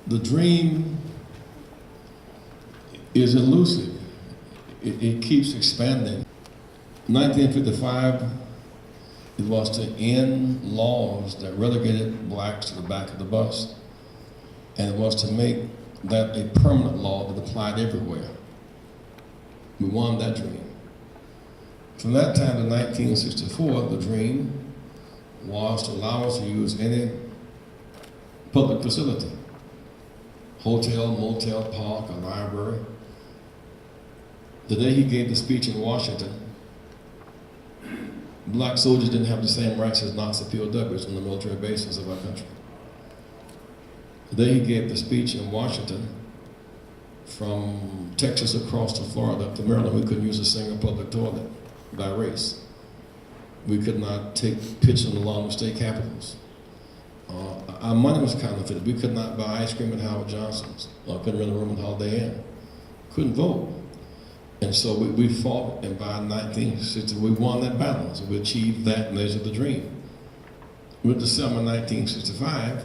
The dream is elusive. It keeps expanding. 1955, it was to end laws that relegated blacks to the back of the bus, and it was to make that a permanent law that applied everywhere. We won that dream. From that time to 1964, the dream was to allow us to use any public facility, hotel, motel, park, or library. The day he gave the speech in Washington, black soldiers didn't have the same rights as Nazi POWs on the military bases of our country. The day he gave the speech in Washington, from Texas across to Florida up to Maryland, we couldn't use a single public toilet by race. We could not take pictures along the state capitals. Our money was counterfeited. We could not buy ice cream at Howard Johnson's, or couldn't rent a room at Holiday Inn. Couldn't vote. And so we fought, and by 1960, we won that battle. So we achieved that measure of the dream. With December 1965,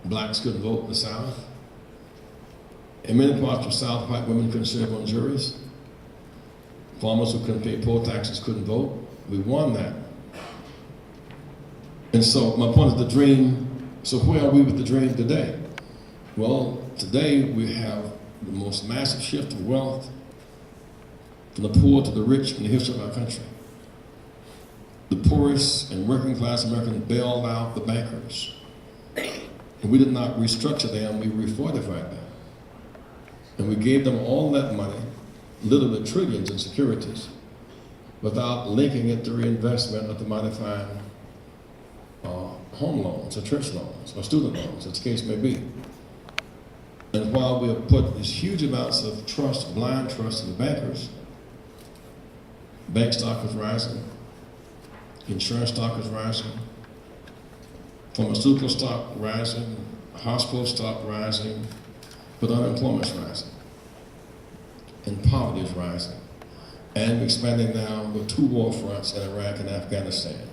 blacks couldn't vote in the South. In many parts of the South, white women couldn't serve on juries. Farmers who couldn't pay poll taxes couldn't vote. We won that. And so my point is the dream. So where are we with the dream today? Well, today we have the most massive shift of wealth from the poor to the rich in the history of our country. The poorest and working class Americans bailed out the bankers. And we did not restructure them, we refortified them. And we gave them all that money, literally trillions in securities, without linking it to reinvestment of the modified home loans, or church loans, or student loans, as the case may be. And while we have put these huge amounts of trust, blind trust in the bankers, bank stock is rising, insurance stock is rising, pharmaceutical stock rising, hospital stock rising, but unemployment is rising, and poverty is rising. And we're expanding now with 2 war fronts in Iraq and Afghanistan.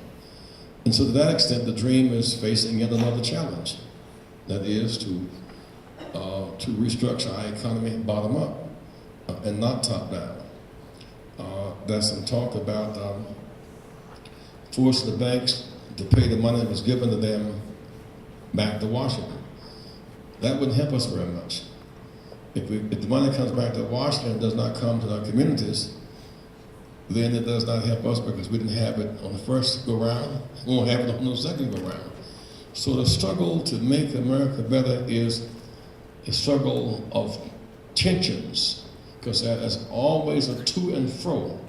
And so to that extent, the dream is facing yet another challenge. That is to restructure our economy bottom up and not top down. There's some talk about forcing the banks to pay the money that was given to them back to Washington. That wouldn't help us very much. If the money comes back to Washington and does not come to our communities, then it does not help us because we didn't have it on the first go round, we won't have it on the second go round. So the struggle to make America better is a struggle of tensions, because there's always a to and fro,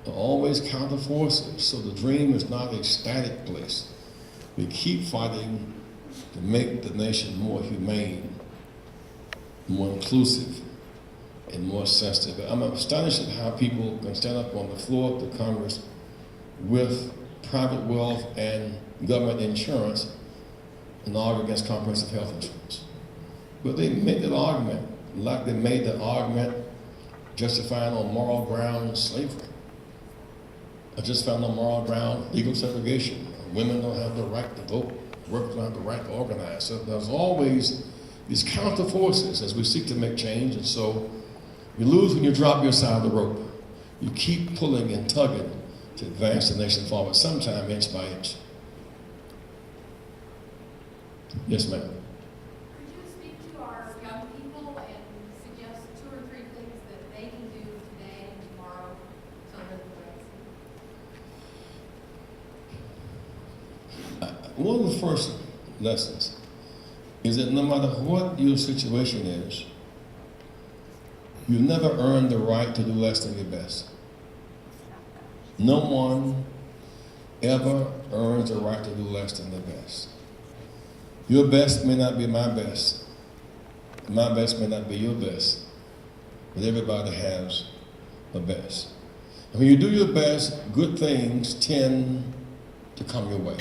there are always counter forces, so the dream is not a static place. We keep fighting to make the nation more humane, more inclusive, and more sensitive. I'm astonished at how people can stand up on the floor of the Congress with private wealth and government insurance and argue against comprehensive health insurance. But they make that argument like they made the argument justifying on moral grounds slavery, or justifying on moral ground legal segregation. Women don't have the right to vote, workers don't have the right to organize. So there's always these counter forces as we seek to make change, and so you lose when you drop your side of the rope. You keep pulling and tugging to advance the nation forward, sometime inch by inch. Yes, ma'am. One of the first lessons is that no matter what your situation is, you've never earned the right to do less than your best. No one ever earns the right to do less than their best. Your best may not be my best. My best may not be your best. But everybody has a best. And when you do your best, good things tend to come your way.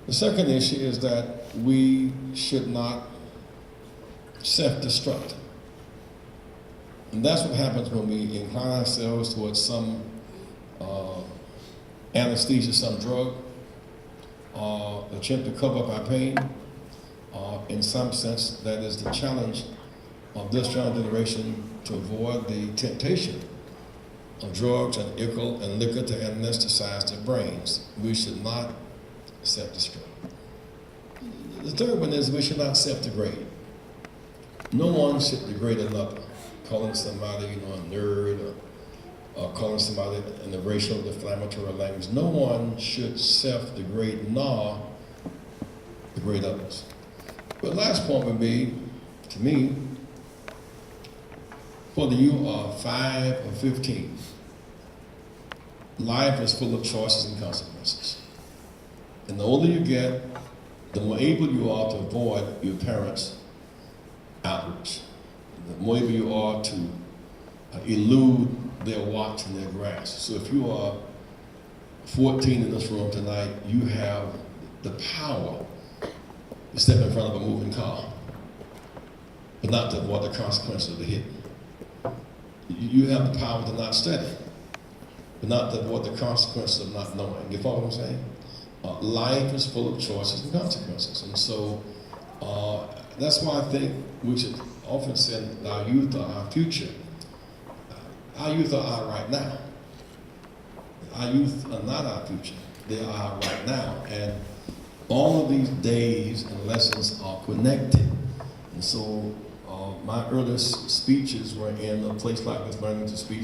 The second issue is that we should not self-destruct. And that's what happens when we incline ourselves towards some anesthesia, some drug, attempt to cover up our pain. In some sense, that is the challenge of this young generation to avoid the temptation of drugs and liquor to anesthetize their brains. We should not self-destruct. The third one is we should not self-degrade. No one should degrade another, calling somebody a nerd or calling somebody in the racial defamatory language. No one should self-degrade nor degrade others. But the last point would be, to me, whether you are 5 or 15, life is full of choices and consequences. And the older you get, the more able you are to avoid your parents' outreach. The more able you are to elude their watch and their grasp. So if you are 14 in this room tonight, you have the power to step in front of a moving car, but not to avoid the consequences of the hit. You have the power to not study, but not to avoid the consequences of not knowing. You follow what I'm saying? Life is full of choices and consequences. And so that's why I think we should often say that our youth are our future. Our youth are our right now. Our youth are not our future. They are our right now. And all of these days and lessons are connected. And so my earliest speeches were in a place like this, learning to speak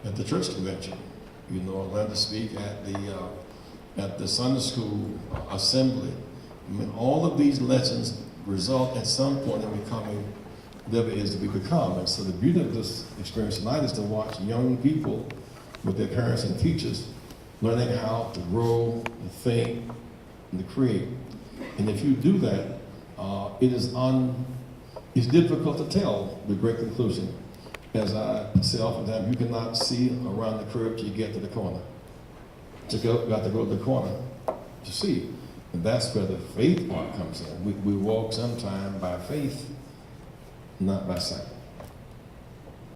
at the church convention. You know, I learned to speak at the Sunday school assembly. I mean, all of these lessons result at some point in becoming whatever it is that we become. And so the beauty of this experience tonight is to watch young people with their parents and teachers learning how to grow, to think, and to create. And if you do that, it's difficult to tell the great conclusion. As I say oftentimes, you cannot see around the curve till you get to the corner. You got to go to the corner to see. And that's where the faith part comes in. We walk sometime by faith, not by sight.